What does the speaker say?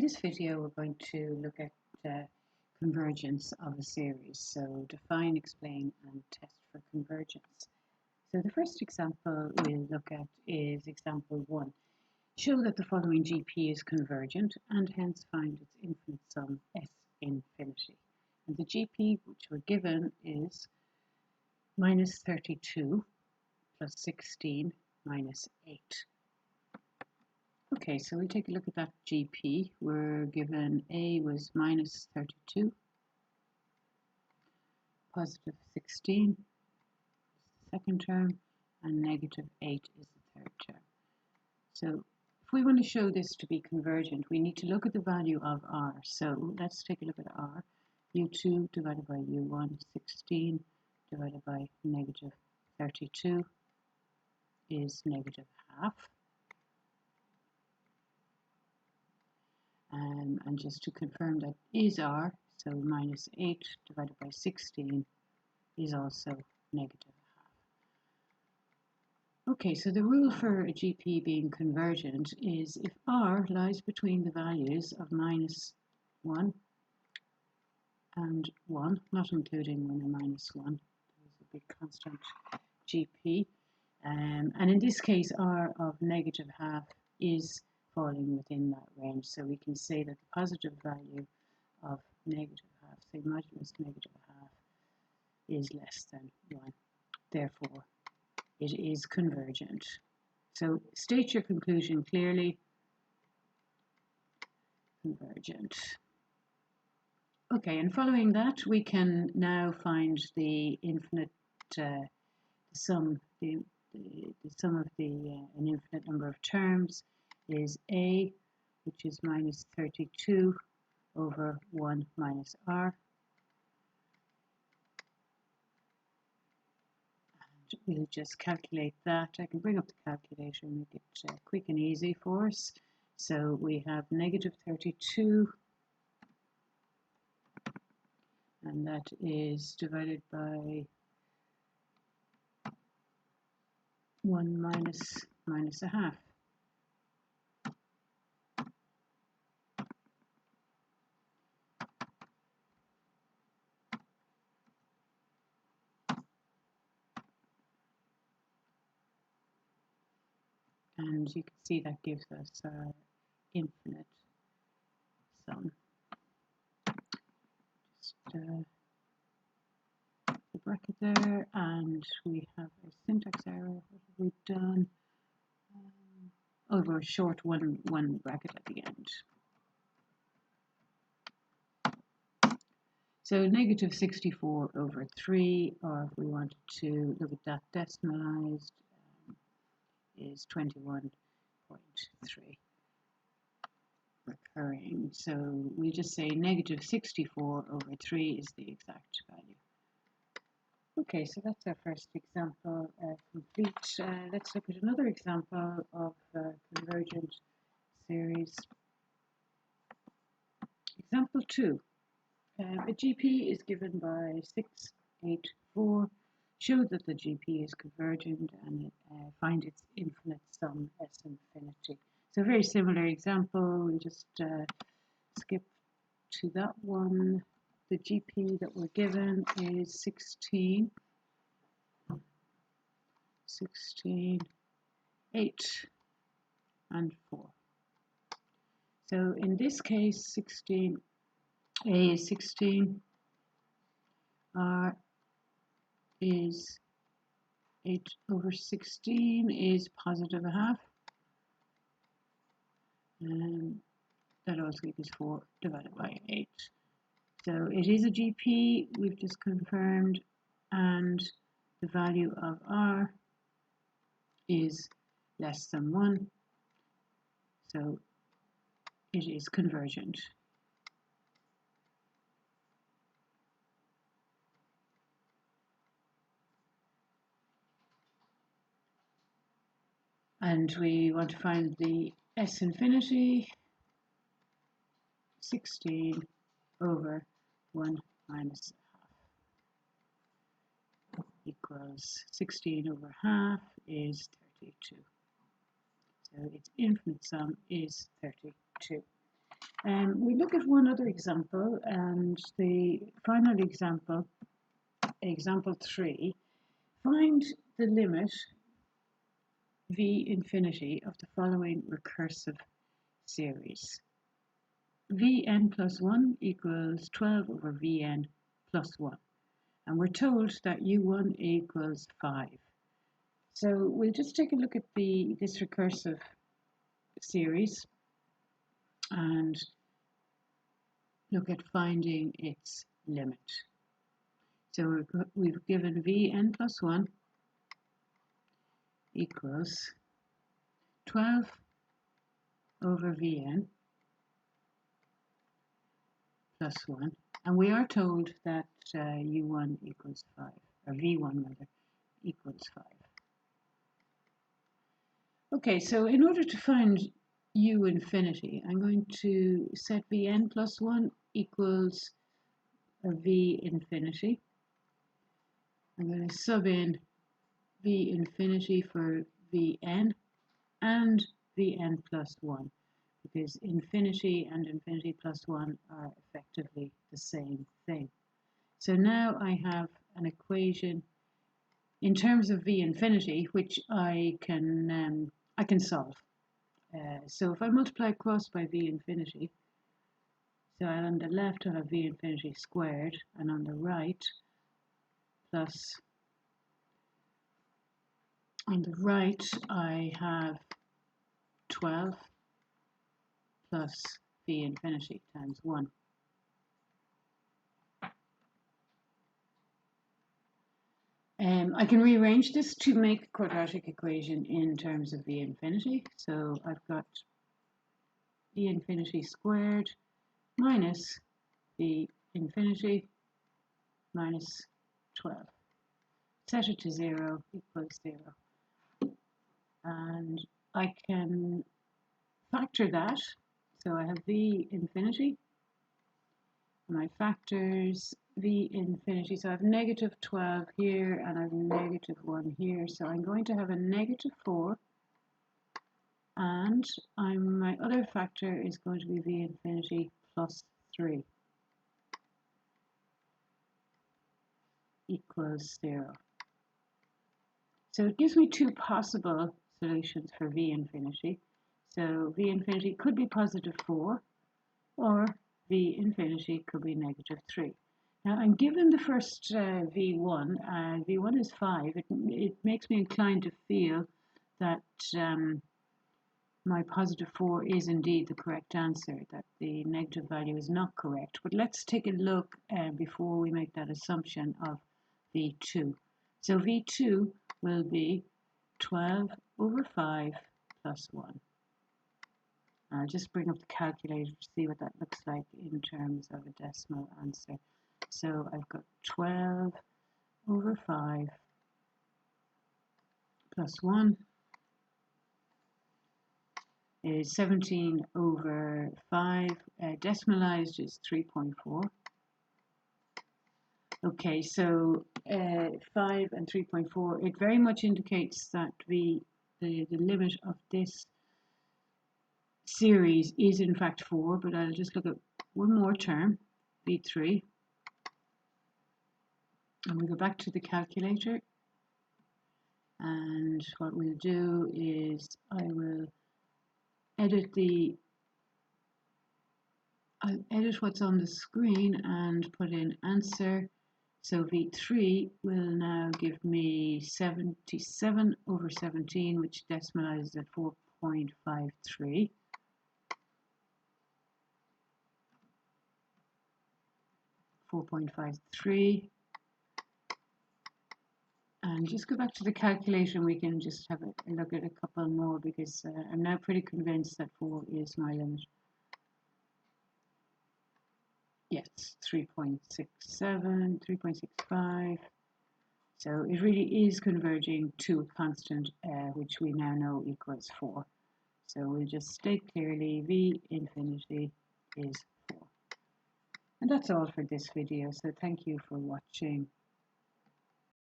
this video, we're going to look at convergence of a series. So define, explain, and test for convergence. So the first example we'll look at is example 1. Show that the following GP is convergent and hence find its infinite sum S infinity. And the GP which we're given is minus 32 plus 16 minus 8. Okay, so we'll take a look at that GP. We're given A was minus 32, positive 16, second term, and negative 8 is the third term. So if we want to show this to be convergent, we need to look at the value of R. So let's take a look at R. U2 divided by U1, 16 divided by negative 32 is negative half. And just to confirm that is R, so minus 8 divided by 16 is also negative half. Okay, so the rule for a GP being convergent is if R lies between the values of minus 1 and 1, not including 1 and minus 1, there's a big constant GP. And in this case, R of negative half is falling within that range. So we can say that the positive value of negative half, say modulus negative half, is less than 1. Therefore, it is convergent. So state your conclusion clearly. Convergent. Okay, and following that, we can now find the infinite sum. The sum of an infinite number of terms is A, which is minus 32 over 1 minus R. And we'll just calculate that. I can bring up the calculator and make it quick and easy for us. So we have negative 32, and that is divided by 1 minus a half. And you can see that gives us our infinite sum. Just the bracket there, and we have a syntax error. What have we done? We're short one bracket at the end. So negative 64 over 3, or if we wanted to look at that decimalized, is 21.3 recurring. So we just say negative 64 over 3 is the exact value. Okay, so that's our first example complete. Let's look at another example of convergent series. Example 2. A GP is given by 6, 8, 4. Show that the GP is convergent and find its infinite sum S infinity. So a very similar example. We'll just skip to that one. The GP that we're given is 16, 8, and 4. So in this case, 16, A is 16, R is 8 over 16 is positive a half, and that also equals 4 divided by 8. So it is a GP, we've just confirmed, and the value of R is less than 1, so it is convergent. And we want to find the S infinity, 16 over 1 minus half equals 16 over half is 32. So its infinite sum is 32. We look at one other example, and the final example, example 3, find the limit v infinity of the following recursive series. Vn plus 1 equals 12 over Vn plus 1. And we're told that U1 equals 5. So we'll just take a look at this recursive series and look at finding its limit. So we've given Vn plus 1 equals 12 over Vn plus 1. And we are told that U1 equals 5, or V1 rather, equals 5. Okay, so in order to find U infinity, I'm going to set Vn plus 1 equals V infinity. I'm going to sub in V infinity for Vn and Vn plus 1, because infinity and infinity plus 1 are effectively the same thing. So now I have an equation in terms of V infinity, which I can solve. So if I multiply across by V infinity, so on the left I'll have V infinity squared, and on the right plus, on the right I have 12 plus V infinity times 1. I can rearrange this to make a quadratic equation in terms of V infinity. So I've got V infinity squared minus V infinity minus 12. Set it to 0 equals 0. And I can factor that. So I have V infinity. My factors V infinity. So I have negative 12 here and I have negative 1 here. So I'm going to have a negative 4. And my other factor is going to be V infinity plus 3 equals 0. So it gives me two possible solutions for V infinity. So V infinity could be positive 4, or V infinity could be negative 3. Now I'm given the first V1. V1 is 5. It makes me inclined to feel that my positive 4 is indeed the correct answer, that the negative value is not correct. But let's take a look before we make that assumption of V2. So V2 will be 12 over 5 plus 1. I'll just bring up the calculator to see what that looks like in terms of a decimal answer. So I've got 12 over 5 plus 1 is 17 over 5. Decimalized is 3.4. Okay, so 5 and 3.4, it very much indicates that the limit of this series is in fact 4, but I'll just look at one more term, V3, and we'll go back to the calculator, and what we'll do is I will I'll edit what's on the screen and put in answer. So V3 will now give me 77 over 17, which decimalizes at 4.53. And just go back to the calculation. We can just have a look at a couple more, because I'm now pretty convinced that 4 is my limit. Yes, 3.67, 3.65. So it really is converging to a constant, which we now know equals 4. So we'll just state clearly V infinity is 4. And that's all for this video. So thank you for watching.